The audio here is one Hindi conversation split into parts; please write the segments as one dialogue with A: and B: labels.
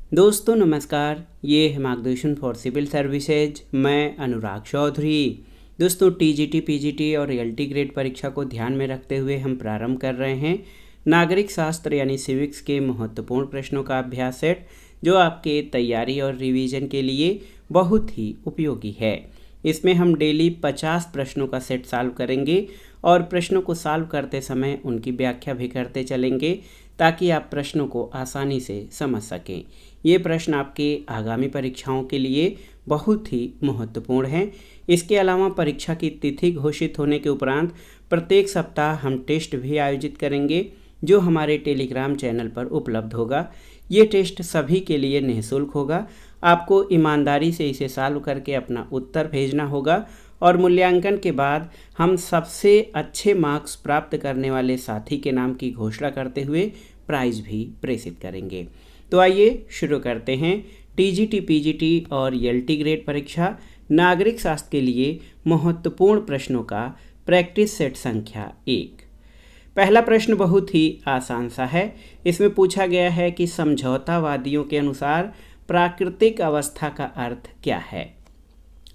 A: दोस्तों नमस्कार, ये है मार्गदर्शन फॉर सिविल सर्विसेज। मैं अनुराग चौधरी। दोस्तों टीजीटी, पीजीटी और रियल्टी ग्रेड परीक्षा को ध्यान में रखते हुए हम प्रारंभ कर रहे हैं नागरिक शास्त्र यानी सिविक्स के महत्वपूर्ण प्रश्नों का अभ्यास सेट, जो आपके तैयारी और रिवीजन के लिए बहुत ही उपयोगी है। इसमें हम डेली 50 प्रश्नों का सेट सॉल्व करेंगे और प्रश्नों को सॉल्व करते समय उनकी व्याख्या भी करते चलेंगे ताकि आप प्रश्नों को आसानी से समझ सकें। ये प्रश्न आपके आगामी परीक्षाओं के लिए बहुत ही महत्वपूर्ण हैं। इसके अलावा परीक्षा की तिथि घोषित होने के उपरांत प्रत्येक सप्ताह हम टेस्ट भी आयोजित करेंगे, जो हमारे टेलीग्राम चैनल पर उपलब्ध होगा। ये टेस्ट सभी के लिए निःशुल्क होगा। आपको ईमानदारी से इसे सॉल्व करके अपना उत्तर भेजना होगा और मूल्यांकन के बाद हम सबसे अच्छे मार्क्स प्राप्त करने वाले साथी के नाम की घोषणा करते हुए प्राइज भी प्रेषित करेंगे। तो आइए शुरू करते हैं टीजीटी, पीजीटी और एलटी ग्रेड परीक्षा नागरिक शास्त्र के लिए महत्वपूर्ण प्रश्नों का प्रैक्टिस सेट संख्या 1। पहला प्रश्न बहुत ही आसान सा है। इसमें पूछा गया है कि समझौतावादियों के अनुसार प्राकृतिक अवस्था का अर्थ क्या है।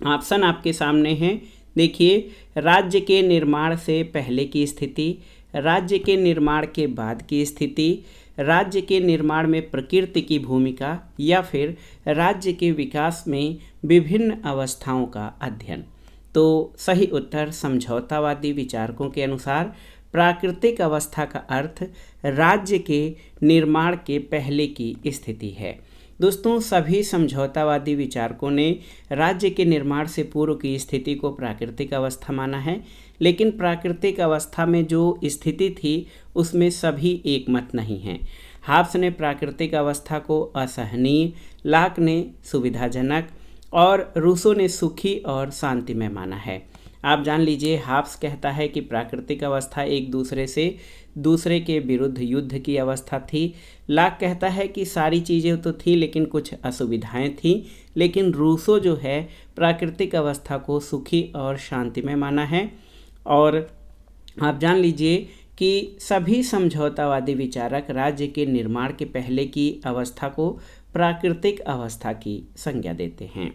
A: ऑप्शन आपके सामने हैं। देखिए, राज्य के निर्माण से पहले की स्थिति, राज्य के निर्माण के बाद की स्थिति, राज्य के निर्माण में प्रकृति की भूमिका, या फिर राज्य के विकास में विभिन्न अवस्थाओं का अध्ययन। तो सही उत्तर समझौतावादी विचारकों के अनुसार प्राकृतिक अवस्था का अर्थ राज्य के निर्माण के पहले की स्थिति है। दोस्तों, सभी समझौतावादी विचारकों ने राज्य के निर्माण से पूर्व की स्थिति को प्राकृतिक अवस्था माना है, लेकिन प्राकृतिक अवस्था में जो स्थिति थी उसमें सभी एक मत नहीं हैं। हाब्स ने प्राकृतिक अवस्था को असहनीय, लाक ने सुविधाजनक और रूसो ने सुखी और शांतिमय माना है। आप जान लीजिए, हाब्स कहता है कि प्राकृतिक अवस्था एक दूसरे के विरुद्ध युद्ध की अवस्था थी। लाक कहता है कि सारी चीज़ें तो थी लेकिन कुछ असुविधाएं थीं। लेकिन रूसो जो है प्राकृतिक अवस्था को सुखी और शांतिमय माना है। और आप जान लीजिए कि सभी समझौतावादी विचारक राज्य के निर्माण के पहले की अवस्था को प्राकृतिक अवस्था की संज्ञा देते हैं।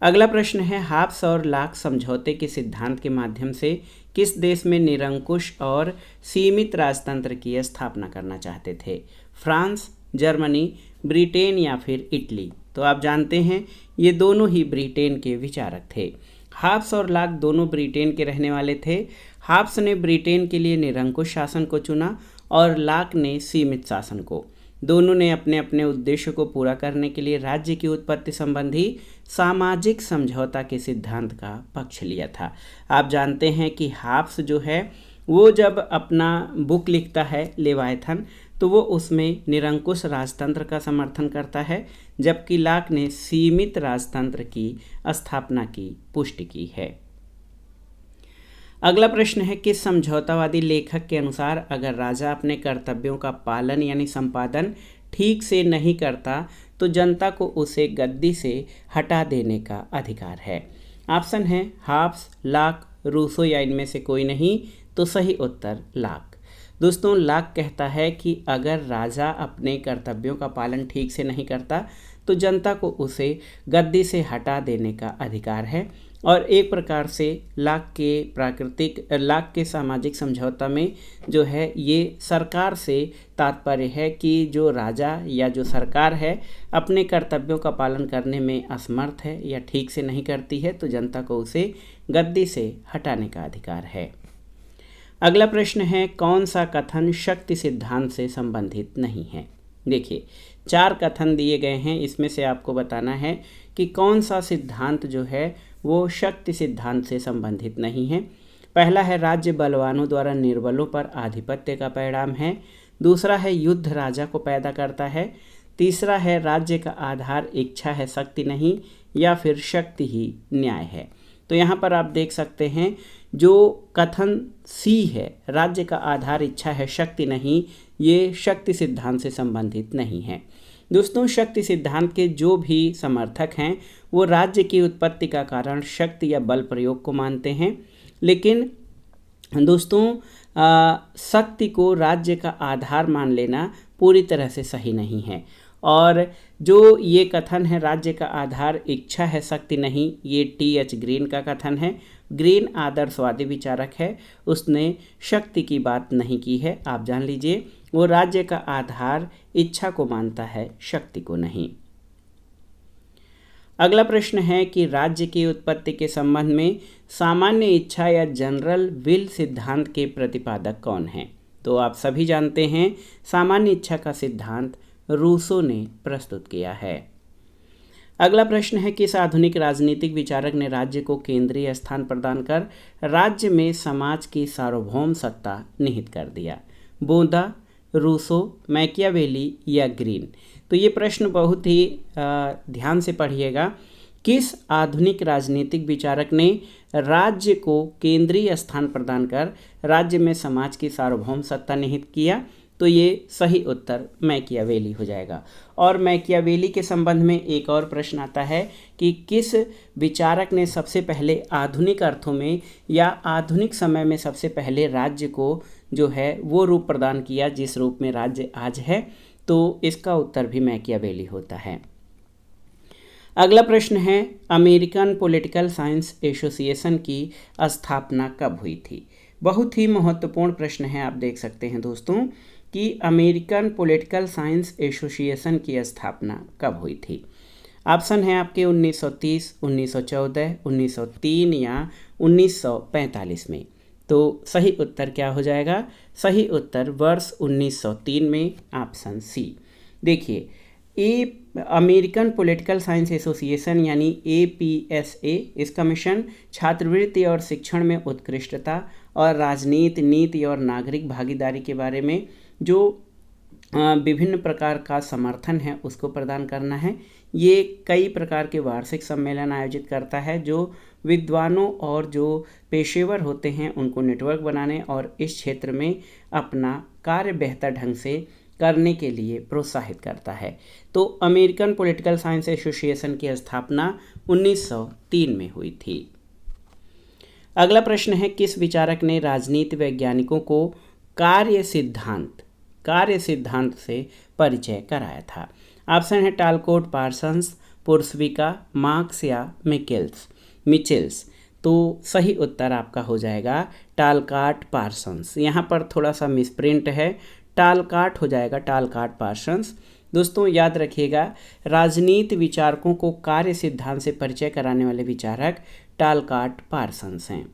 A: अगला प्रश्न है, हाब्स और लाक समझौते के सिद्धांत के माध्यम से किस देश में निरंकुश और सीमित राजतंत्र की स्थापना करना चाहते थे? फ्रांस, जर्मनी, ब्रिटेन या फिर इटली? तो आप जानते हैं ये दोनों ही ब्रिटेन के विचारक थे। हाब्स और लाक दोनों ब्रिटेन के रहने वाले थे। हाब्स ने ब्रिटेन के लिए निरंकुश शासन को चुना और लाक ने सीमित शासन को। दोनों ने अपने अपने उद्देश्य को पूरा करने के लिए राज्य की उत्पत्ति संबंधी सामाजिक समझौता के सिद्धांत का पक्ष लिया था। आप जानते हैं कि हाब्स जो है वो जब अपना बुक लिखता है लेवायथन, तो वो उसमें निरंकुश राजतंत्र का समर्थन करता है, जबकि लाक ने सीमित राजतंत्र की स्थापना की पुष्टि की है। अगला प्रश्न है, किस समझौतावादी लेखक के अनुसार अगर राजा अपने कर्तव्यों का पालन यानी संपादन ठीक से नहीं करता तो जनता को उसे गद्दी से हटा देने का अधिकार है? ऑप्शन है हाब्स, लाक, रूसो या इनमें से कोई नहीं। तो सही उत्तर लाक। दोस्तों, लाक कहता है कि अगर राजा अपने कर्तव्यों का पालन ठीक से नहीं करता तो जनता को उसे गद्दी से हटा देने का अधिकार है। और एक प्रकार से लाक के सामाजिक समझौता में जो है ये सरकार से तात्पर्य है कि जो राजा या जो सरकार है अपने कर्तव्यों का पालन करने में असमर्थ है या ठीक से नहीं करती है तो जनता को उसे गद्दी से हटाने का अधिकार है। अगला प्रश्न है, कौन सा कथन शक्ति सिद्धांत से संबंधित नहीं है? देखिए, 4 कथन दिए गए हैं। इसमें से आपको बताना है कि कौन सा सिद्धांत जो है वो शक्ति सिद्धांत से संबंधित नहीं है। पहला है, राज्य बलवानों द्वारा निर्बलों पर आधिपत्य का परिणाम है। दूसरा है, युद्ध राजा को पैदा करता है। तीसरा है, राज्य का आधार इच्छा है शक्ति नहीं, या फिर शक्ति ही न्याय है। तो यहाँ पर आप देख सकते हैं जो कथन सी है, राज्य का आधार इच्छा है शक्ति नहीं, ये शक्ति सिद्धांत से संबंधित नहीं है। दोस्तों, शक्ति सिद्धांत के जो भी समर्थक हैं वो राज्य की उत्पत्ति का कारण शक्ति या बल प्रयोग को मानते हैं, लेकिन दोस्तों शक्ति को राज्य का आधार मान लेना पूरी तरह से सही नहीं है। और जो ये कथन है राज्य का आधार इच्छा है शक्ति नहीं, ये टी.एच. ग्रीन का कथन है। ग्रीन आदर्शवादी विचारक है, उसने शक्ति की बात नहीं की है। आप जान लीजिए वो राज्य का आधार इच्छा को मानता है, शक्ति को नहीं। अगला प्रश्न है कि राज्य की उत्पत्ति के संबंध में सामान्य इच्छा या जनरल विल सिद्धांत के प्रतिपादक कौन हैं? तो आप सभी जानते हैं सामान्य इच्छा का सिद्धांत रूसो ने प्रस्तुत किया है। अगला प्रश्न है किस आधुनिक राजनीतिक विचारक ने राज्य को केंद्रीय स्थान प्रदान कर राज्य में समाज की सार्वभौम सत्ता निहित कर दिया? बोदा, रूसो, मैकियावेली या ग्रीन? तो ये प्रश्न बहुत ही ध्यान से पढ़िएगा। किस आधुनिक राजनीतिक विचारक ने राज्य को केंद्रीय स्थान प्रदान कर राज्य में समाज की सार्वभौम सत्ता निहित किया? तो ये सही उत्तर मैकियावेली हो जाएगा। और मैकियावेली के संबंध में एक और प्रश्न आता है कि किस विचारक ने सबसे पहले आधुनिक अर्थों में या आधुनिक समय में सबसे पहले राज्य को जो है वो रूप प्रदान किया जिस रूप में राज्य आज है? तो इसका उत्तर भी मैकियावेली होता है। अगला प्रश्न है अमेरिकन पॉलिटिकल साइंस एसोसिएशन की स्थापना कब हुई थी? बहुत ही महत्वपूर्ण प्रश्न है। आप देख सकते हैं दोस्तों कि अमेरिकन पॉलिटिकल साइंस एसोसिएशन की स्थापना कब हुई थी? ऑप्शन है आपके 1930, 1914, 1903 या 1945 में। तो सही उत्तर क्या हो जाएगा? सही उत्तर वर्ष 1903 में, ऑप्शन सी। देखिए अमेरिकन पॉलिटिकल साइंस एसोसिएशन यानी APSA, इसका मिशन छात्रवृत्ति और शिक्षण में उत्कृष्टता और राजनीति, नीति और नागरिक भागीदारी के बारे में जो विभिन्न प्रकार का समर्थन है उसको प्रदान करना है। ये कई प्रकार के वार्षिक सम्मेलन आयोजित करता है जो विद्वानों और जो पेशेवर होते हैं उनको नेटवर्क बनाने और इस क्षेत्र में अपना कार्य बेहतर ढंग से करने के लिए प्रोत्साहित करता है। तो अमेरिकन पॉलिटिकल साइंस एसोसिएशन की स्थापना 1903 में हुई थी। अगला प्रश्न है किस विचारक ने राजनीति वैज्ञानिकों को कार्य सिद्धांत से परिचय कराया था? ऑप्शन है टालकोट, पार्सन्स, पुर्सविका, मार्क्स या मिचेल्स। तो सही उत्तर आपका हो जाएगा टालकाट पार्सन्स। यहाँ पर थोड़ा सा मिसप्रिंट है, टालकाट हो जाएगा, टालकाट पार्सन्स। दोस्तों याद रखिएगा राजनीति विचारकों को कार्य सिद्धांत से परिचय कराने वाले विचारक टालकाट पार्सन्स हैं।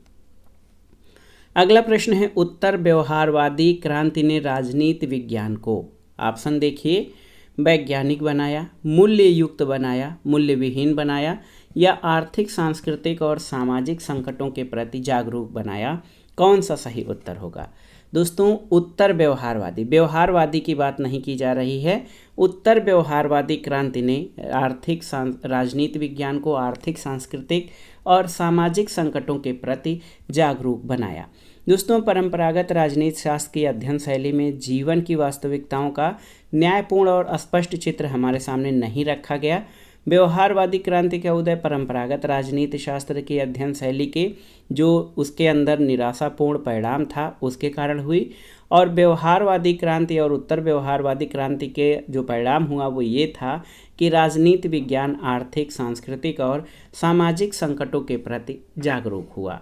A: अगला प्रश्न है उत्तर व्यवहारवादी क्रांति ने राजनीति विज्ञान को, ऑप्शन देखिए, वैज्ञानिक बनाया, मूल्य युक्त बनाया, मूल्य विहीन बनाया या आर्थिक, सांस्कृतिक और सामाजिक संकटों के प्रति जागरूक बनाया? कौन सा सही उत्तर होगा? दोस्तों उत्तर व्यवहारवादी की बात नहीं की जा रही है। उत्तर व्यवहारवादी क्रांति ने राजनीति विज्ञान को आर्थिक, सांस्कृतिक और सामाजिक संकटों के प्रति जागरूक बनाया। दोस्तों परंपरागत राजनीति शास्त्र की अध्ययन शैली में जीवन की वास्तविकताओं का न्यायपूर्ण और स्पष्ट चित्र हमारे सामने नहीं रखा गया। व्यवहारवादी क्रांति का उदय परंपरागत राजनीति शास्त्र की अध्ययन शैली के जो उसके अंदर निराशापूर्ण परिणाम था उसके कारण हुई, और व्यवहारवादी क्रांति और उत्तर व्यवहारवादी क्रांति के जो परिणाम हुआ वो ये था कि राजनीति विज्ञान आर्थिक, सांस्कृतिक और सामाजिक संकटों के प्रति जागरूक हुआ।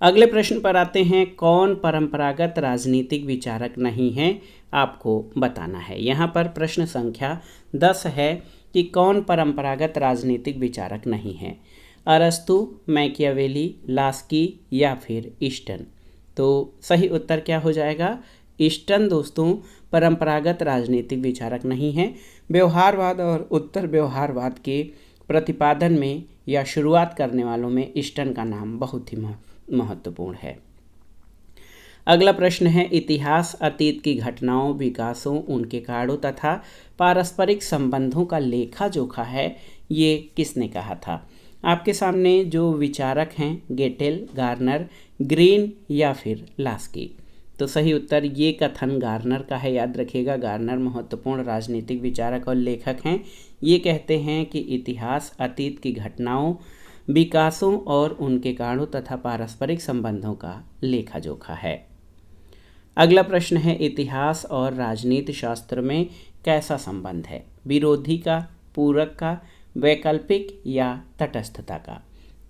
A: अगले प्रश्न पर आते हैं, कौन परंपरागत राजनीतिक विचारक नहीं है? आपको बताना है। यहाँ पर प्रश्न संख्या 10 है कि कौन परंपरागत राजनीतिक विचारक नहीं है? अरस्तु, मैकियावेली, लास्की या फिर ईस्टन? तो सही उत्तर क्या हो जाएगा? ईस्टन दोस्तों परंपरागत राजनीतिक विचारक नहीं है। व्यवहारवाद और उत्तर व्यवहारवाद के प्रतिपादन में या शुरुआत करने वालों में ईस्टन का नाम बहुत ही महत्वपूर्ण है। अगला प्रश्न है, इतिहास अतीत की घटनाओं, विकासों, उनके कारणों तथा पारस्परिक संबंधों का लेखा जोखा है, ये किसने कहा था? आपके सामने जो विचारक हैं गेटेल, गार्नर, ग्रीन या फिर लास्की? तो सही उत्तर ये कथन गार्नर का है। याद रखिएगा गार्नर महत्वपूर्ण राजनीतिक विचारक और लेखक हैं। ये कहते हैं कि इतिहास अतीत की घटनाओं, विकासों और उनके कारणों तथा पारस्परिक संबंधों का लेखा जोखा है। अगला प्रश्न है इतिहास और राजनीति शास्त्र में कैसा संबंध है? विरोधी का, पूरक का, वैकल्पिक या तटस्थता का?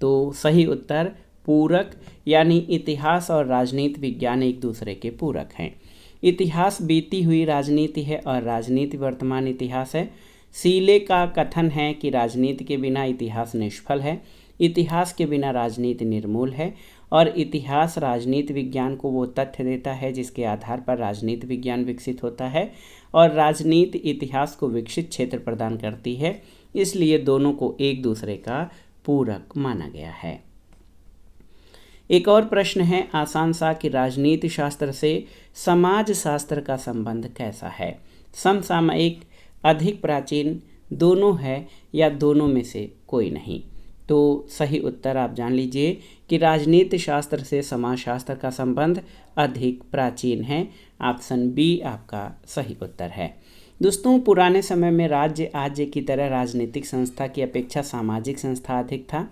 A: तो सही उत्तर पूरक, यानी इतिहास और राजनीति विज्ञान एक दूसरे के पूरक हैं। इतिहास बीती हुई राजनीति है और राजनीति वर्तमान इतिहास है। सीले का कथन है कि राजनीति के बिना इतिहास निष्फल है, इतिहास के बिना राजनीति निर्मूल है, और इतिहास राजनीति विज्ञान को वो तथ्य देता है जिसके आधार पर राजनीति विज्ञान विकसित होता है, और राजनीति इतिहास को विकसित क्षेत्र प्रदान करती है। इसलिए दोनों को एक दूसरे का पूरक माना गया है। एक और प्रश्न है आसान सा कि राजनीति शास्त्र से समाज शास्त्र का संबंध कैसा है? समसामयिक, अधिक प्राचीन, दोनों है या दोनों में से कोई नहीं? तो सही उत्तर आप जान लीजिए कि राजनीति शास्त्र से समाजशास्त्र का संबंध अधिक प्राचीन है। ऑप्शन बी आपका सही उत्तर है। दोस्तों, पुराने समय में राज्य आज्य की तरह राजनीतिक संस्था की अपेक्षा सामाजिक संस्था अधिक था।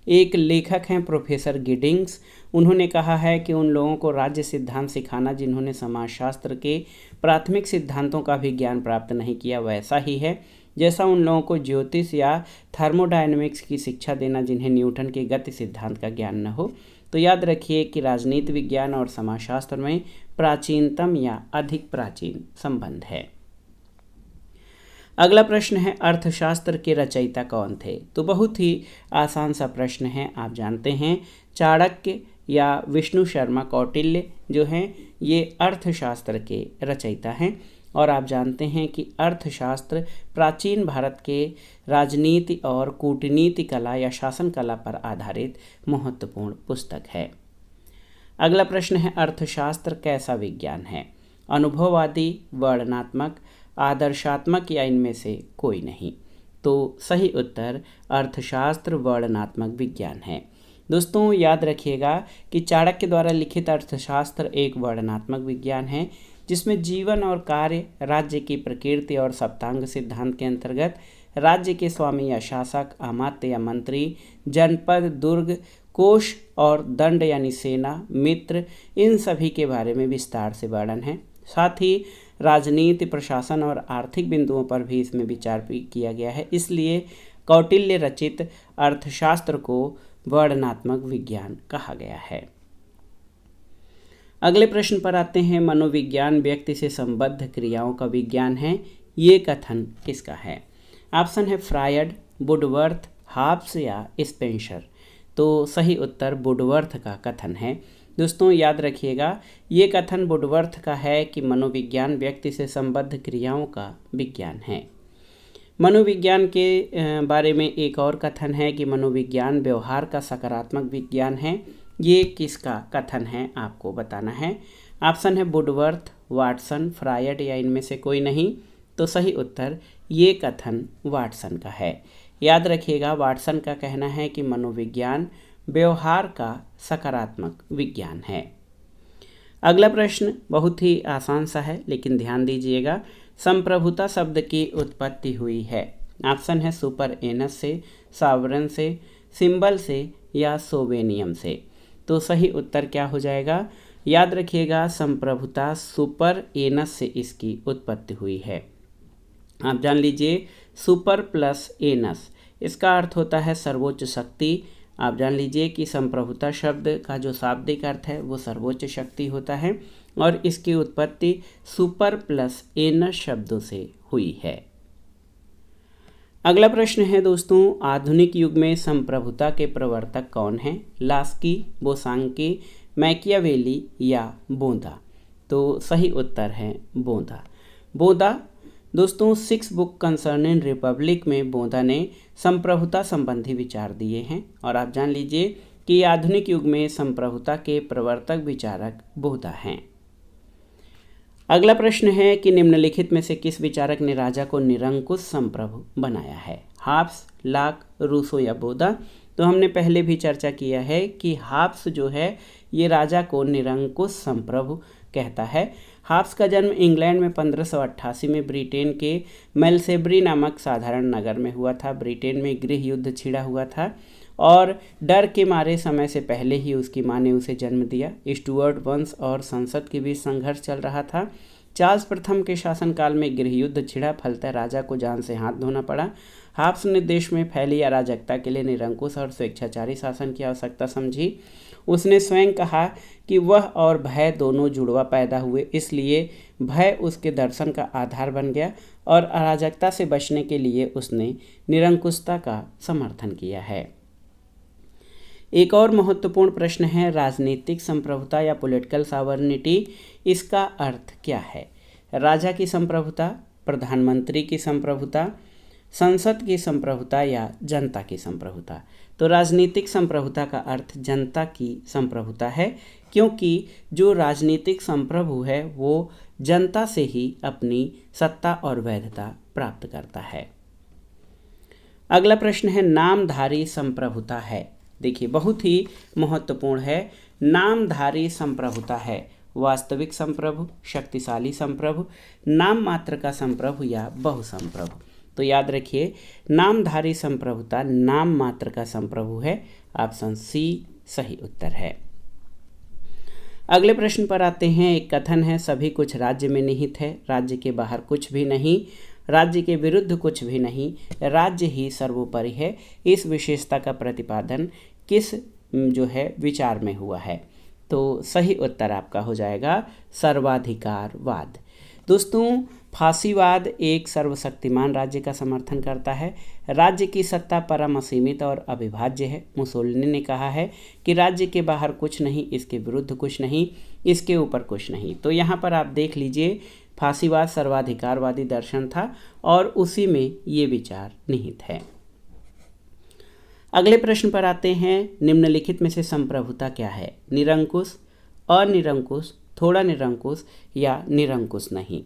A: एक लेखक हैं प्रोफेसर गिडिंग्स, उन्होंने कहा है कि उन लोगों को राज्य सिद्धांत सिखाना जिन्होंने समाजशास्त्र के प्राथमिक सिद्धांतों का भी ज्ञान प्राप्त नहीं किया वैसा ही है जैसा उन लोगों को ज्योतिष या थर्मोडायनेमिक्स की शिक्षा देना जिन्हें न्यूटन के गति सिद्धांत का ज्ञान न हो। तो याद रखिए कि राजनीति विज्ञान और समाजशास्त्र में प्राचीनतम या अधिक प्राचीन संबंध है। अगला प्रश्न है अर्थशास्त्र के रचयिता कौन थे? तो बहुत ही आसान सा प्रश्न है, आप जानते हैं चाणक्य या विष्णु शर्मा कौटिल्य जो हैं ये अर्थशास्त्र के रचयिता हैं। और आप जानते हैं कि अर्थशास्त्र प्राचीन भारत के राजनीति और कूटनीति कला या शासन कला पर आधारित महत्वपूर्ण पुस्तक है। अगला प्रश्न है अर्थशास्त्र कैसा विज्ञान है? अनुभववादी, वर्णनात्मक, आदर्शात्मक या इनमें से कोई नहीं? तो सही उत्तर अर्थशास्त्र वर्णनात्मक विज्ञान है। दोस्तों, याद रखिएगा कि चाणक्य द्वारा लिखित अर्थशास्त्र एक वर्णनात्मक विज्ञान है जिसमें जीवन और कार्य, राज्य की प्रकृति और सप्तांग सिद्धांत के अंतर्गत राज्य के स्वामी या शासक, अमात्य या मंत्री, जनपद, दुर्ग, कोष और दंड यानी सेना, मित्र, इन सभी के बारे में विस्तार से वर्णन है। साथ ही राजनीति, प्रशासन और आर्थिक बिंदुओं पर भी इसमें विचार भी किया गया है। इसलिए कौटिल्य रचित अर्थशास्त्र को वर्णनात्मक विज्ञान कहा गया है। अगले प्रश्न पर आते हैं। मनोविज्ञान व्यक्ति से संबद्ध क्रियाओं का विज्ञान है, ये कथन किसका है? ऑप्शन है फ्रायड, वुडवर्थ, हाब्स या स्पेंसर। तो सही उत्तर वुडवर्थ का कथन है। दोस्तों, याद रखिएगा ये कथन वुडवर्थ का है कि मनोविज्ञान व्यक्ति से संबद्ध क्रियाओं का विज्ञान है। मनोविज्ञान के बारे में एक और कथन है कि मनोविज्ञान व्यवहार का सकारात्मक विज्ञान है। ये किसका कथन है आपको बताना है। ऑप्शन है वुडवर्थ, वाटसन, फ्रायड या इनमें से कोई नहीं? तो सही उत्तर ये कथन वाटसन का है। याद रखिएगा वाटसन का कहना है कि मनोविज्ञान व्यवहार का सकारात्मक विज्ञान है। अगला प्रश्न बहुत ही आसान सा है लेकिन ध्यान दीजिएगा। संप्रभुता शब्द की उत्पत्ति हुई है। ऑप्शन है सुपर एनस से, सावरन से, सिंबल से या सोवेनियम से। तो सही उत्तर क्या हो जाएगा? याद रखिएगा संप्रभुता सुपर एनस से इसकी उत्पत्ति हुई है। आप जान लीजिए सुपर प्लस एनस इसका अर्थ होता है सर्वोच्च शक्ति। आप जान लीजिए कि संप्रभुता शब्द का जो शाब्दिक अर्थ है वो सर्वोच्च शक्ति होता है और इसकी उत्पत्ति सुपर प्लस एनस शब्दों से हुई है। अगला प्रश्न है दोस्तों, आधुनिक युग में संप्रभुता के प्रवर्तक कौन हैं? लास्की, बोसांकी, मैकियावेली या बोंदा। तो सही उत्तर है बोंदा। बोंदा दोस्तों 6 बुक कंसर्निंग रिपब्लिक में बोंदा ने संप्रभुता संबंधी विचार दिए हैं और आप जान लीजिए कि आधुनिक युग में संप्रभुता के प्रवर्तक विचारक बोंदा हैं। अगला प्रश्न है कि निम्नलिखित में से किस विचारक ने राजा को निरंकुश संप्रभु बनाया है? हाब्स, लाक, रूसो या बोंदा। तो हमने पहले भी चर्चा किया है कि हाब्स जो है ये राजा को निरंकुश संप्रभु कहता है। हाब्स का जन्म इंग्लैंड में 1588 में ब्रिटेन के मेलसेबरी नामक साधारण नगर में हुआ था। ब्रिटेन में गृह युद्ध छिड़ा हुआ था और डर के मारे समय से पहले ही उसकी मां ने उसे जन्म दिया। स्टुअर्ट वंश और संसद के बीच संघर्ष चल रहा था। चार्ल्स प्रथम के शासनकाल में गृहयुद्ध छिड़ा, फलतः राजा को जान से हाथ धोना पड़ा। हाब्स ने देश में फैली अराजकता के लिए निरंकुश और स्वेच्छाचारी शासन की आवश्यकता समझी। उसने स्वयं कहा कि वह और भय दोनों जुड़वा पैदा हुए, इसलिए भय उसके दर्शन का आधार बन गया और अराजकता से बचने के लिए उसने निरंकुशता का समर्थन किया है। एक और महत्वपूर्ण प्रश्न है राजनीतिक संप्रभुता या पॉलिटिकल सॉवरेनिटी। इसका अर्थ क्या है? राजा की संप्रभुता, प्रधानमंत्री की संप्रभुता, संसद की संप्रभुता या जनता की संप्रभुता। तो राजनीतिक संप्रभुता का अर्थ जनता की संप्रभुता है, क्योंकि जो राजनीतिक संप्रभु है वो जनता से ही अपनी सत्ता और वैधता प्राप्त करता है। अगला प्रश्न है नामधारी संप्रभुता है। देखिए बहुत ही महत्वपूर्ण है। नामधारी संप्रभुता है वास्तविक संप्रभु, शक्तिशाली संप्रभु, नाम मात्र का संप्रभु या बहुसंप्रभु। तो याद रखिए नामधारी संप्रभुता नाम मात्र का संप्रभु है। ऑप्शन सी सही उत्तर है। अगले प्रश्न पर आते हैं। एक कथन है सभी कुछ राज्य में निहित है, राज्य के बाहर कुछ भी नहीं, राज्य के विरुद्ध कुछ भी नहीं, राज्य ही सर्वोपरि है। इस विशेषता का प्रतिपादन किस जो है विचार में हुआ है? तो सही उत्तर आपका हो जाएगा सर्वाधिकारवाद। दोस्तों फासीवाद एक सर्वशक्तिमान राज्य का समर्थन करता है। राज्य की सत्ता परम असीमित और अविभाज्य है। मुसोलिनी ने कहा है कि राज्य के बाहर कुछ नहीं, इसके विरुद्ध कुछ नहीं, इसके ऊपर कुछ नहीं। तो यहाँ पर आप देख लीजिए फासीवाद सर्वाधिकारवादी दर्शन था और उसी में ये विचार निहित है। अगले प्रश्न पर आते हैं। निम्नलिखित में से संप्रभुता क्या है? निरंकुश, अनिरंकुश, थोड़ा निरंकुश या निरंकुश नहीं।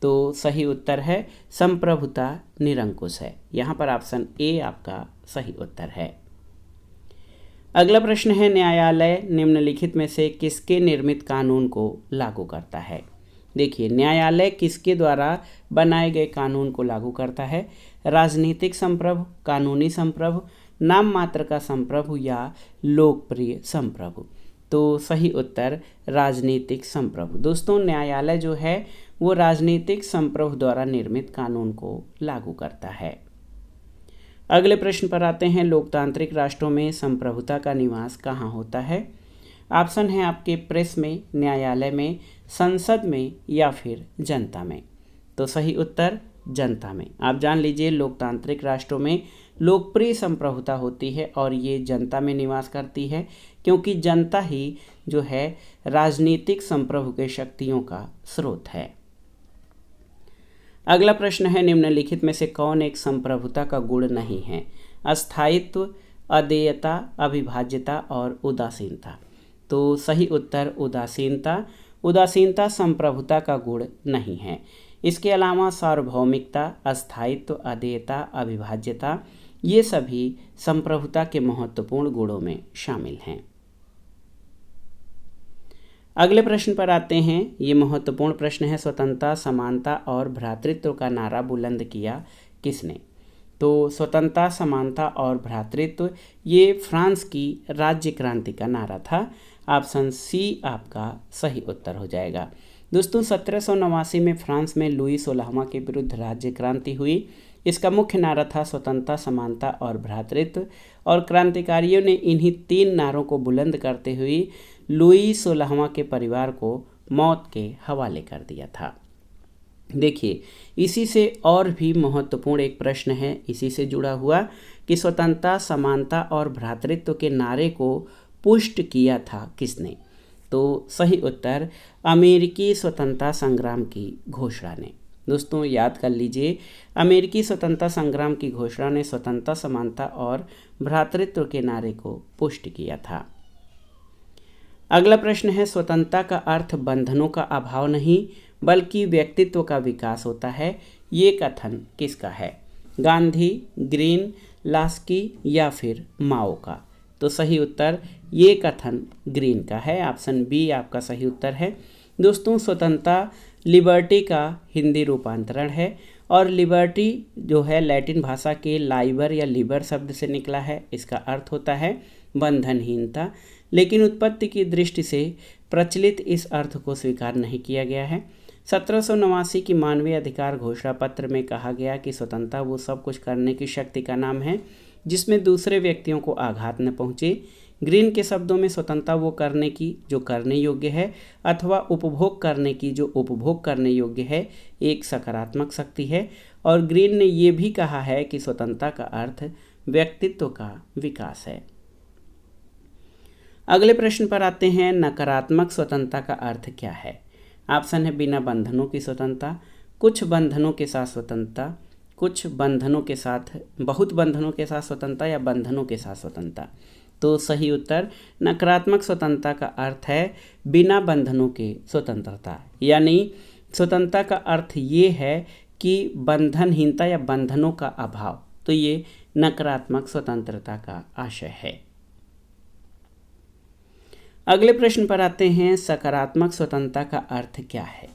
A: तो सही उत्तर है संप्रभुता निरंकुश है। यहाँ पर ऑप्शन ए आपका सही उत्तर है। अगला प्रश्न है न्यायालय निम्नलिखित में से किसके निर्मित कानून को लागू करता है? देखिए न्यायालय किसके द्वारा बनाए गए कानून को लागू करता है? राजनीतिक संप्रभु, कानूनी संप्रभु, नाम मात्र का संप्रभु या लोकप्रिय संप्रभु। तो सही उत्तर राजनीतिक संप्रभु। दोस्तों न्यायालय जो है वो राजनीतिक संप्रभु द्वारा निर्मित कानून को लागू करता है। अगले प्रश्न पर आते हैं। लोकतांत्रिक राष्ट्रों में संप्रभुता का निवास कहाँ होता है? ऑप्शन है आपके प्रेस में, न्यायालय में, संसद में या फिर जनता में। तो सही उत्तर जनता में। आप जान लीजिए लोकतांत्रिक राष्ट्रों में लोकप्रिय संप्रभुता होती है और ये जनता में निवास करती है, क्योंकि जनता ही जो है राजनीतिक संप्रभु के शक्तियों का स्रोत है। अगला प्रश्न है निम्नलिखित में से कौन एक संप्रभुता का गुण नहीं है? अस्थायित्व, अदेयता, अविभाज्यता और उदासीनता। तो सही उत्तर उदासीनता। उदासीनता संप्रभुता का गुण नहीं है। इसके अलावा सार्वभौमिकता, अस्थायित्व, अदेयता, अविभाज्यता ये सभी संप्रभुता के महत्वपूर्ण गुणों में शामिल हैं। अगले प्रश्न पर आते हैं। ये महत्वपूर्ण प्रश्न है स्वतंत्रता, समानता और भ्रातृत्व का नारा बुलंद किया किसने? तो स्वतंत्रता, समानता और भ्रातृत्व ये फ्रांस की राज्य क्रांति का नारा था। ऑप्शन सी आपका सही उत्तर हो जाएगा। दोस्तों 1789 में फ्रांस में लुई 16वां के विरुद्ध राज्य क्रांति हुई। इसका मुख्य नारा था स्वतंत्रता, समानता और भ्रातृत्व, और क्रांतिकारियों ने इन्हीं 3 नारों को बुलंद करते हुए लुई 16वां के परिवार को मौत के हवाले कर दिया था। देखिए इसी से और भी महत्वपूर्ण एक प्रश्न है इसी से जुड़ा हुआ कि स्वतंत्रता, समानता और भ्रातृत्व के नारे को पुष्ट किया था किसने? तो सही उत्तर अमेरिकी स्वतंत्रता संग्राम की घोषणा ने। दोस्तों याद कर लीजिए अमेरिकी स्वतंत्रता संग्राम की घोषणा ने स्वतंत्रता, समानता और भ्रातृत्व के नारे को पुष्ट किया था। अगला प्रश्न है स्वतंत्रता का अर्थ बंधनों का अभाव नहीं बल्कि व्यक्तित्व का विकास होता है। ये कथन किसका है? गांधी, ग्रीन, लास्की या फिर माओ का? तो सही उत्तर ये कथन ग्रीन का है। ऑप्शन बी आपका सही उत्तर है। दोस्तों स्वतंत्रता लिबर्टी का हिंदी रूपांतरण है और लिबर्टी जो है लैटिन भाषा के लाइबर या लिबर शब्द से निकला है। इसका अर्थ होता है बंधनहीनता, लेकिन उत्पत्ति की दृष्टि से प्रचलित इस अर्थ को स्वीकार नहीं किया गया है। 1789 की मानवीय अधिकार घोषणा पत्र में कहा गया कि स्वतंत्रता वो सब कुछ करने की शक्ति का नाम है जिसमें दूसरे व्यक्तियों को आघात न पहुँचे। ग्रीन के शब्दों में स्वतंत्रता वो करने की जो करने योग्य है अथवा उपभोग करने की जो उपभोग करने योग्य है एक सकारात्मक शक्ति है। और ग्रीन ने ये भी कहा है कि स्वतंत्रता का अर्थ व्यक्तित्व का विकास है। अगले प्रश्न पर आते हैं, नकारात्मक स्वतंत्रता का अर्थ क्या है। ऑप्शन है बिना बंधनों की स्वतंत्रता, कुछ बंधनों के साथ स्वतंत्रता, कुछ बंधनों के साथ, बहुत बंधनों के साथ स्वतंत्रता या बंधनों के साथ स्वतंत्रता। तो सही उत्तर नकारात्मक स्वतंत्रता का अर्थ है बिना बंधनों के स्वतंत्रता, यानी स्वतंत्रता का अर्थ ये है कि बंधनहीनता या बंधनों का अभाव। तो ये नकारात्मक स्वतंत्रता का आशय है। अगले प्रश्न पर आते हैं, सकारात्मक स्वतंत्रता का अर्थ क्या है।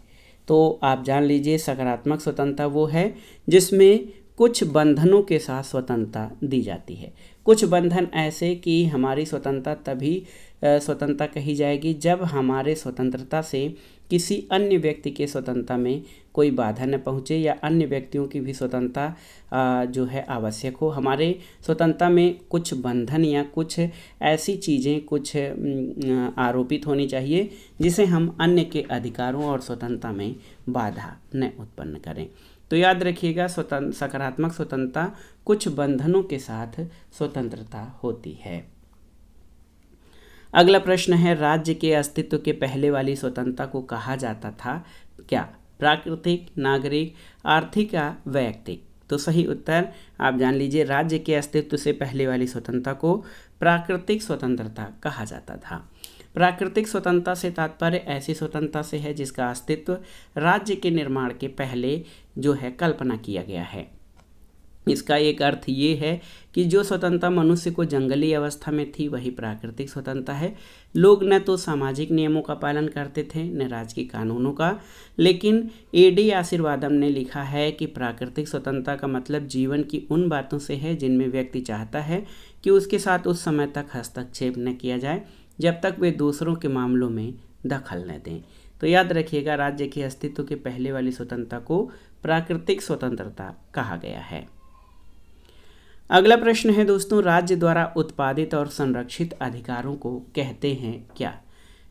A: तो आप जान लीजिए, सकारात्मक स्वतंत्रता वो है जिसमें कुछ बंधनों के साथ स्वतंत्रता दी जाती है। कुछ बंधन ऐसे कि हमारी स्वतंत्रता तभी स्वतंत्रता कही जाएगी जब हमारे स्वतंत्रता से किसी अन्य व्यक्ति के स्वतंत्रता में कोई बाधा न पहुँचे या अन्य व्यक्तियों की भी स्वतंत्रता जो है आवश्यक हो। हमारे स्वतंत्रता में कुछ बंधन या कुछ ऐसी चीज़ें कुछ आरोपित होनी चाहिए जिसे हम अन्य के अधिकारों और स्वतंत्रता में बाधा न उत्पन्न करें। तो याद रखिएगा, सकारात्मक स्वतंत्रता कुछ बंधनों के साथ स्वतंत्रता होती है। अगला प्रश्न है, राज्य के अस्तित्व के पहले वाली स्वतंत्रता को कहा जाता था क्या। प्राकृतिक, नागरिक, आर्थिक या वैयक्तिक। तो सही उत्तर आप जान लीजिए, राज्य के अस्तित्व से पहले वाली स्वतंत्रता को प्राकृतिक स्वतंत्रता कहा जाता था। प्राकृतिक स्वतंत्रता से तात्पर्य ऐसी स्वतंत्रता से है जिसका अस्तित्व राज्य के निर्माण के पहले जो है कल्पना किया गया है। इसका एक अर्थ ये है कि जो स्वतंत्रता मनुष्य को जंगली अवस्था में थी वही प्राकृतिक स्वतंत्रता है। लोग न तो सामाजिक नियमों का पालन करते थे न राज्य के कानूनों का, लेकिन एडी आशीर्वादम ने लिखा है कि प्राकृतिक स्वतंत्रता का मतलब जीवन की उन बातों से है जिनमें व्यक्ति चाहता है कि उसके साथ उस समय तक हस्तक्षेप न किया जाए जब तक वे दूसरों के मामलों में दखल न दें। तो याद रखिएगा, राज्य के अस्तित्व के पहले वाली स्वतंत्रता को प्राकृतिक स्वतंत्रता कहा गया है। अगला प्रश्न है दोस्तों, राज्य द्वारा उत्पादित और संरक्षित अधिकारों को कहते हैं क्या।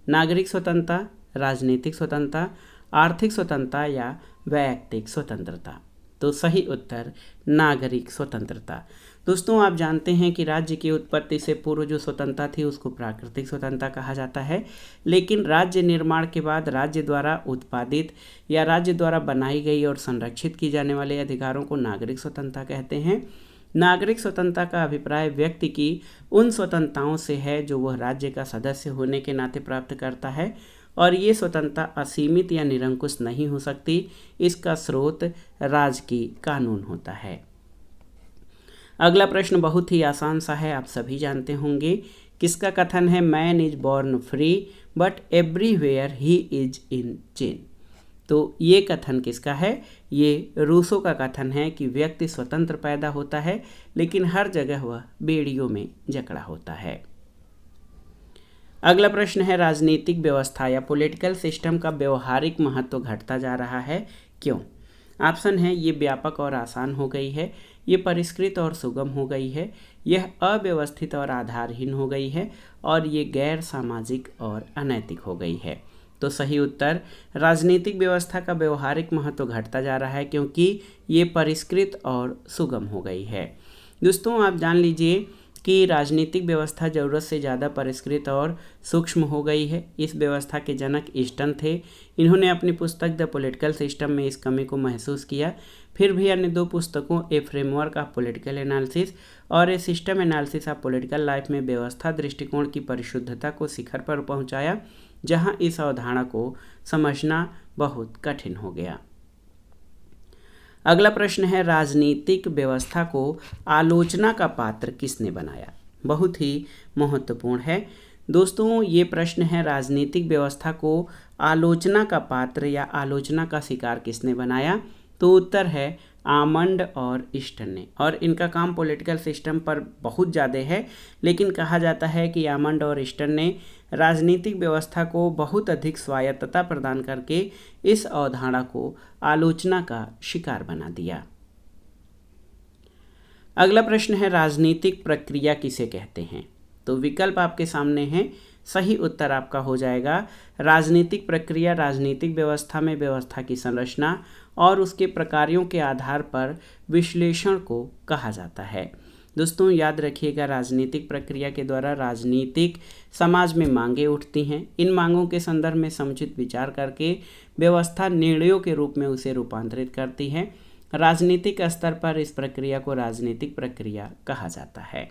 A: नागरिक स्वतंत्रता, राजनीतिक स्वतंत्रता, आर्थिक स्वतंत्रता या वैयक्तिक स्वतंत्रता। तो सही उत्तर नागरिक स्वतंत्रता। दोस्तों आप जानते हैं कि राज्य की उत्पत्ति से पूर्व जो स्वतंत्रता थी उसको प्राकृतिक स्वतंत्रता कहा जाता है, लेकिन राज्य निर्माण के बाद राज्य द्वारा उत्पादित या राज्य द्वारा बनाई गई और संरक्षित की जाने वाले अधिकारों को नागरिक स्वतंत्रता कहते हैं। नागरिक स्वतंत्रता का अभिप्राय व्यक्ति की उन स्वतंत्रताओं से है जो वह राज्य का सदस्य होने के नाते प्राप्त करता है, और ये स्वतंत्रता असीमित या निरंकुश नहीं हो सकती। इसका स्रोत राज्य की कानून होता है। अगला प्रश्न बहुत ही आसान सा है, आप सभी जानते होंगे। किसका कथन है, man is born free but everywhere he is in chain. तो ये कथन किसका है, ये रूसो का कथन है कि व्यक्ति स्वतंत्र पैदा होता है लेकिन हर जगह वह बेड़ियों में जकड़ा होता है। अगला प्रश्न है, राजनीतिक व्यवस्था या पॉलिटिकल सिस्टम का व्यवहारिक महत्व घटता जा रहा है, क्यों। ऑप्शन है, ये व्यापक और आसान हो गई है, ये परिष्कृत और सुगम हो गई है, यह अव्यवस्थित और आधारहीन हो गई है, और ये गैर सामाजिक और अनैतिक हो गई है। तो सही उत्तर राजनीतिक व्यवस्था का व्यवहारिक महत्व घटता जा रहा है क्योंकि ये परिष्कृत और सुगम हो गई है। दोस्तों आप जान लीजिए कि राजनीतिक व्यवस्था ज़रूरत से ज़्यादा परिष्कृत और सूक्ष्म हो गई है। इस व्यवस्था के जनक ईस्टन थे। इन्होंने अपनी पुस्तक द पॉलिटिकल सिस्टम में इस कमी को महसूस किया। फिर भी अन्य दो पुस्तकों a framework of political analysis और a system analysis of political life में व्यवस्था दृष्टिकोण की परिशुद्धता को शिखर पर पहुंचाया, जहां इस अवधारणा को समझना बहुत कठिन हो गया। अगला प्रश्न है, राजनीतिक व्यवस्था को आलोचना का पात्र किसने बनाया। बहुत ही महत्वपूर्ण है दोस्तों ये प्रश्न है, राजनीतिक व्यवस्था को आलोचना का पात्र या आलोचना का शिकार किसने बनाया। तो उत्तर है आमंड और ईस्टन ने। और इनका काम पॉलिटिकल सिस्टम पर बहुत ज़्यादा है, लेकिन कहा जाता है कि आमंड और ईस्टन ने राजनीतिक व्यवस्था को बहुत अधिक स्वायत्तता प्रदान करके इस अवधारणा को आलोचना का शिकार बना दिया। अगला प्रश्न है, राजनीतिक प्रक्रिया किसे कहते हैं? तो विकल्प आपके सामने हैं। सही उत्तर आपका हो जाएगा राजनीतिक प्रक्रिया राजनीतिक व्यवस्था में व्यवस्था की संरचना और उसके प्रकारों के आधार पर विश्लेषण को कहा जाता है। दोस्तों याद रखिएगा, राजनीतिक प्रक्रिया के द्वारा राजनीतिक समाज में मांगें उठती हैं। इन मांगों के संदर्भ में समुचित विचार करके व्यवस्था निर्णयों के रूप में उसे रूपांतरित करती है। राजनीतिक स्तर पर इस प्रक्रिया को राजनीतिक प्रक्रिया कहा जाता है।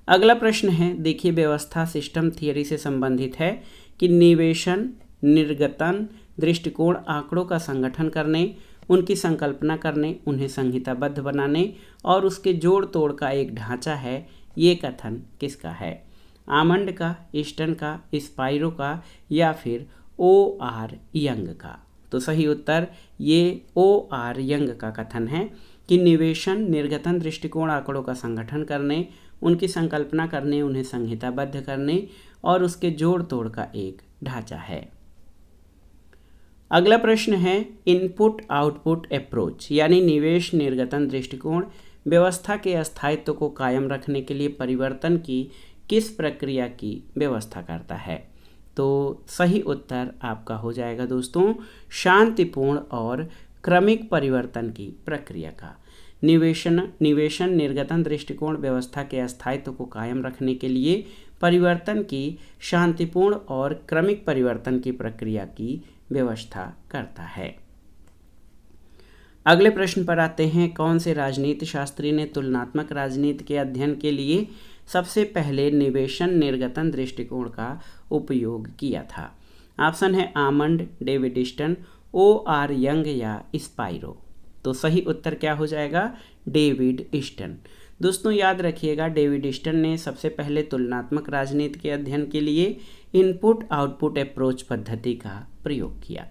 A: अगला प्रश्न है, देखिए व्यवस्था सिस्टम थियरी से संबंधित है कि निवेशन, निर्गतन, दृष्टिकोण आंकड़ों का संगठन करने, उनकी संकल्पना करने, उन्हें संहिताबद्ध बनाने और उसके जोड़ तोड़ का एक ढांचा है। ये कथन किसका है? आमंड का, ईस्टन का, स्पाइरो का या फिर O.R. यंग का? तो सही उत्तर ये O.R. यंग का कथन है कि निवेशन, निर्गतन, दृष्टिकोण आंकड़ों का संगठन करने, उनकी संकल्पना करने, उन्हें संहिताबद्ध करने और उसके जोड़ तोड़ का एक ढांचा है। अगला प्रश्न है, इनपुट आउटपुट अप्रोच यानी निवेश निर्गतन दृष्टिकोण व्यवस्था के अस्थायित्व को कायम रखने के लिए परिवर्तन की किस प्रक्रिया की व्यवस्था करता है? तो सही उत्तर आपका हो जाएगा दोस्तों शांतिपूर्ण और क्रमिक परिवर्तन की प्रक्रिया का। निवेशन निर्गतन दृष्टिकोण व्यवस्था के अस्थायित्व को कायम रखने के लिए परिवर्तन की शांतिपूर्ण और क्रमिक परिवर्तन की प्रक्रिया की व्यवस्था करता है। अगले प्रश्न पर आते हैं, कौन से राजनीति शास्त्री ने तुलनात्मक राजनीति के अध्ययन के लिए सबसे पहले निवेशन निर्गतन दृष्टिकोण का उपयोग किया था? ऑप्शन है Almond, David Easton, O.R. Young या स्पाइरो। तो सही उत्तर क्या हो जाएगा? David Easton. दोस्तों याद रखिएगा, डेविड ईस्टन ने सबसे पहले तुलनात्मक राजनीति के अध्ययन के लिए इनपुट आउटपुट अप्रोच पद्धति का प्रयोग किया।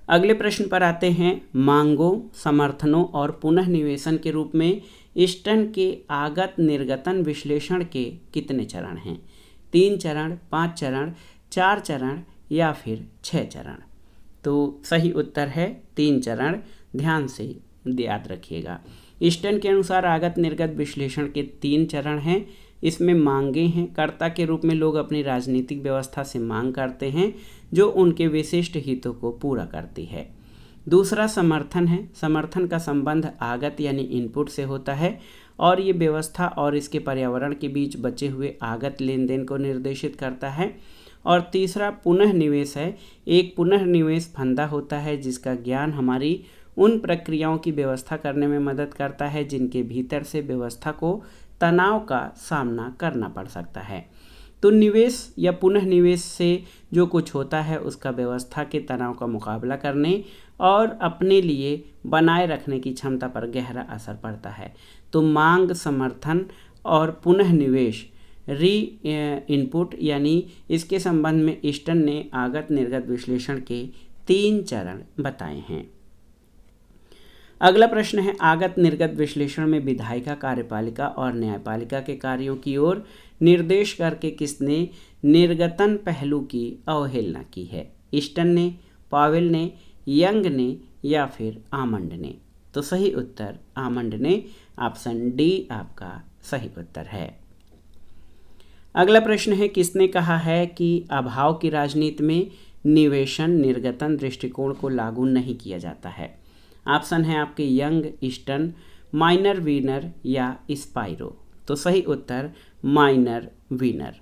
A: अगले प्रश्न पर आते हैं, मांगों, समर्थनों और पुनः निवेशन के रूप में ईस्टन के आगत निर्गतन विश्लेषण के कितने चरण हैं? 3 चरण, 5 चरण, 4 चरण या फिर 6 चरण? तो सही उत्तर है 3 चरण। ध्यान से याद रखिएगा। ईस्टन के अनुसार आगत निर्गत विश्लेषण के 3 चरण हैं। इसमें मांगें हैं, कर्ता के रूप में लोग अपनी राजनीतिक व्यवस्था से मांग करते हैं जो उनके विशिष्ट हितों को पूरा करती है। दूसरा समर्थन है, समर्थन का संबंध आगत यानी इनपुट से होता है और ये व्यवस्था और इसके पर्यावरण के बीच बचे हुए आगत लेन देन को निर्देशित करता है। और तीसरा पुनः निवेश है, एक पुनः निवेश फंदा होता है जिसका ज्ञान हमारी उन प्रक्रियाओं की व्यवस्था करने में मदद करता है जिनके भीतर से व्यवस्था को तनाव का सामना करना पड़ सकता है। तो निवेश या पुनः निवेश से जो कुछ होता है उसका व्यवस्था के तनाव का मुकाबला करने और अपने लिए बनाए रखने की क्षमता पर गहरा असर पड़ता है। तो मांग, समर्थन और पुनः निवेश इनपुट यानी इसके संबंध में ईस्टन ने आगत निर्गत विश्लेषण के 3 चरण बताए हैं। अगला प्रश्न है, आगत निर्गत विश्लेषण में विधायिका, कार्यपालिका और न्यायपालिका के कार्यों की ओर निर्देश करके किसने निर्गतन पहलू की अवहेलना की है? ईस्टन ने, पावेल ने, यंग ने या फिर आमंड ने? तो सही उत्तर आमंड ने। ऑप्शन डी आपका सही उत्तर है। अगला प्रश्न है, किसने कहा है कि अभाव की राजनीति में निवेशन निर्गतन दृष्टिकोण को लागू नहीं किया जाता है? ऑप्शन है आपके यंग, ईस्टन, माइनर वीनर या स्पाइरो। तो सही उत्तर माइनर वीनर।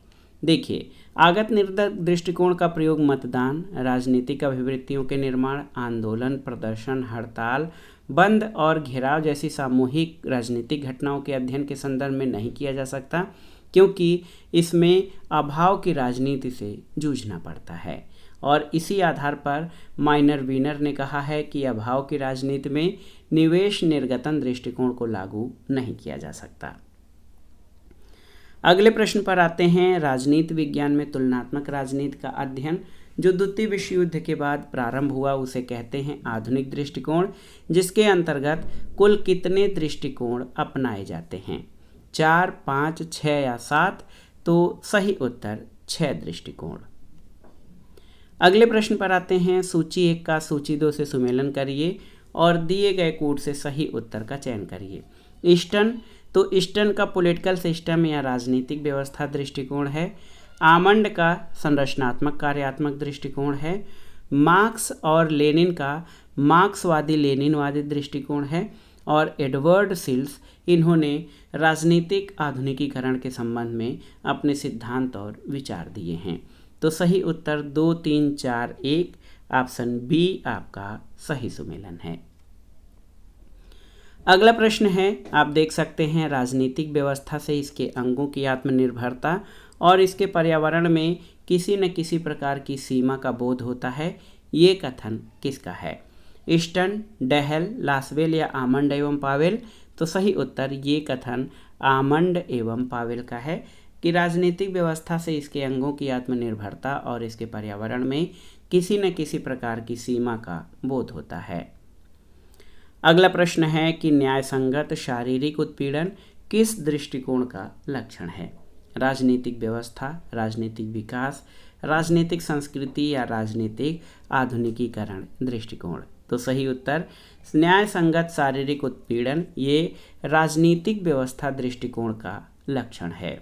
A: देखिए, आगत निर्गत दृष्टिकोण का प्रयोग मतदान, राजनीतिक अभिवृत्तियों के निर्माण, आंदोलन, प्रदर्शन, हड़ताल, बंद और घेराव जैसी सामूहिक राजनीतिक घटनाओं के अध्ययन के संदर्भ में नहीं किया जा सकता, क्योंकि इसमें अभाव की राजनीति से जूझना पड़ता है। और इसी आधार पर माइनर वीनर ने कहा है कि अभाव की राजनीति में निवेश निर्गतन दृष्टिकोण को लागू नहीं किया जा सकता। अगले प्रश्न पर आते हैं, राजनीति विज्ञान में तुलनात्मक राजनीति का अध्ययन जो द्वितीय विश्व युद्ध के बाद प्रारंभ हुआ उसे कहते हैं आधुनिक दृष्टिकोण, जिसके अंतर्गत कुल कितने दृष्टिकोण अपनाए जाते हैं? 4, 5, 6 या 7? तो सही उत्तर 6 दृष्टिकोण। अगले प्रश्न पर आते हैं। सूची 1 का सूची 2 से सुमेलन करिए और दिए गए कोड से सही उत्तर का चयन करिए। ईस्टर्न, तो ईस्टर्न का पॉलिटिकल सिस्टम या राजनीतिक व्यवस्था दृष्टिकोण है। आमंड का संरचनात्मक कार्यात्मक दृष्टिकोण है। मार्क्स और लेनिन का मार्क्सवादी लेनिनवादी दृष्टिकोण है। और एडवर्ड सिल्स, इन्होंने राजनीतिक आधुनिकीकरण के संबंध में अपने सिद्धांत और विचार दिए हैं। तो सही उत्तर 2, 3, 4, 1 ऑप्शन बी आपका सही सुमेलन है। अगला प्रश्न है, आप देख सकते हैं, राजनीतिक व्यवस्था से इसके अंगों की आत्मनिर्भरता और इसके पर्यावरण में किसी न किसी प्रकार की सीमा का बोध होता है। ये कथन किसका है? ईस्टर्न, डेहल, लासवेल या आमंड एवं पावेल? तो सही उत्तर ये कथन आमंड एवं पावेल का है कि राजनीतिक व्यवस्था से इसके अंगों की आत्मनिर्भरता और इसके पर्यावरण में किसी न किसी प्रकार की सीमा का बोध होता है। अगला प्रश्न है कि न्यायसंगत शारीरिक उत्पीड़न किस दृष्टिकोण का लक्षण है? राजनीतिक व्यवस्था, राजनीतिक विकास, राजनीतिक संस्कृति या राजनीतिक आधुनिकीकरण दृष्टिकोण? तो सही उत्तर न्यायसंगत शारीरिक उत्पीड़न ये राजनीतिक व्यवस्था दृष्टिकोण का लक्षण है।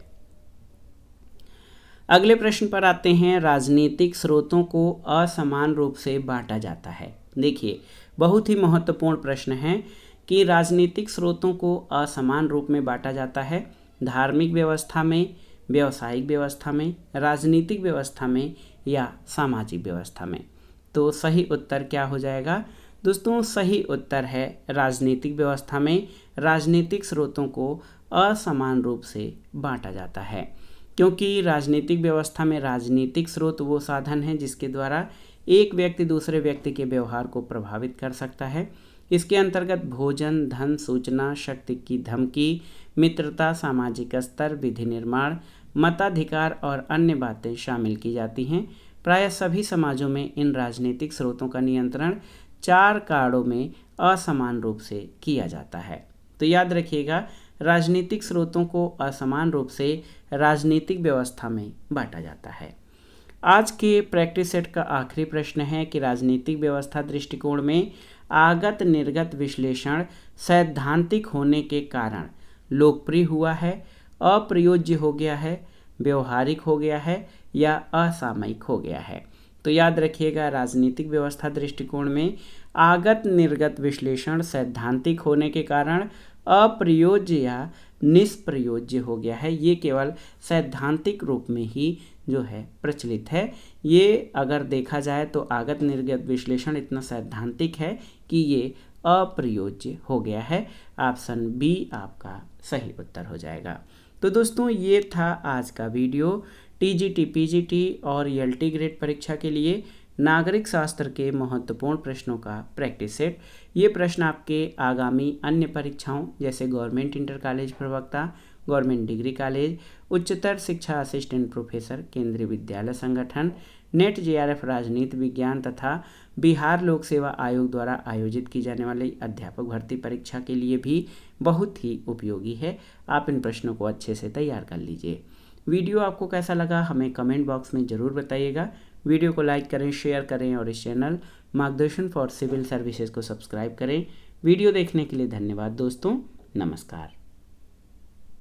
A: अगले प्रश्न पर आते हैं। राजनीतिक स्रोतों को असमान रूप से बांटा जाता है। देखिए, बहुत ही महत्वपूर्ण प्रश्न है कि राजनीतिक स्रोतों को असमान रूप में बांटा जाता है। धार्मिक व्यवस्था में, व्यावसायिक व्यवस्था में, राजनीतिक व्यवस्था में या सामाजिक व्यवस्था में? तो सही उत्तर क्या हो जाएगा? दोस्तों, सही उत्तर है राजनीतिक व्यवस्था में राजनीतिक स्रोतों को असमान रूप से बांटा जाता है, क्योंकि राजनीतिक व्यवस्था में राजनीतिक स्रोत वो साधन है जिसके द्वारा एक व्यक्ति दूसरे व्यक्ति के व्यवहार को प्रभावित कर सकता है। इसके अंतर्गत भोजन, धन, सूचना, शक्ति की धमकी, मित्रता, सामाजिक स्तर, विधि निर्माण, मताधिकार और अन्य बातें शामिल की जाती हैं। प्रायः सभी समाजों में इन राजनीतिक स्रोतों का नियंत्रण 4 कारणों में असमान रूप से किया जाता है। तो याद रखिएगा, राजनीतिक स्रोतों को असमान रूप से राजनीतिक व्यवस्था में बांटा जाता है। आज के प्रैक्टिस सेट का आखिरी प्रश्न है कि राजनीतिक व्यवस्था दृष्टिकोण में आगत निर्गत विश्लेषण सैद्धांतिक होने के कारण लोकप्रिय हुआ है, अप्रयोज्य हो गया है, व्यवहारिक हो गया है या असामयिक हो गया है? तो याद रखिएगा, राजनीतिक व्यवस्था दृष्टिकोण में आगत निर्गत विश्लेषण सैद्धांतिक होने के कारण अप्रयोज्य या निष्प्रयोज्य हो गया है। ये केवल सैद्धांतिक रूप में ही जो है प्रचलित है। ये अगर देखा जाए तो आगत निर्गत विश्लेषण इतना सैद्धांतिक है कि ये अप्रयोज्य हो गया है। ऑप्शन बी आपका सही उत्तर हो जाएगा। तो दोस्तों, ये था आज का वीडियो। टीजीटी, पीजीटी और एलटी ग्रेड परीक्षा के लिए नागरिक शास्त्र के महत्वपूर्ण प्रश्नों का प्रैक्टिस सेट। ये प्रश्न आपके आगामी अन्य परीक्षाओं जैसे गवर्नमेंट इंटर कॉलेज प्रवक्ता, गवर्नमेंट डिग्री कॉलेज, उच्चतर शिक्षा असिस्टेंट प्रोफेसर, केंद्रीय विद्यालय संगठन, नेट जेआरएफ राजनीति विज्ञान तथा बिहार लोक सेवा आयोग द्वारा आयोजित की जाने वाली अध्यापक भर्ती परीक्षा के लिए भी बहुत ही उपयोगी है। आप इन प्रश्नों को अच्छे से तैयार कर लीजिए। वीडियो आपको कैसा लगा हमें कमेंट बॉक्स में ज़रूर बताइएगा। वीडियो को लाइक करें, शेयर करें और इस चैनल मार्गदर्शन फॉर सिविल सर्विसेज को सब्सक्राइब करें। वीडियो देखने के लिए धन्यवाद दोस्तों। नमस्कार।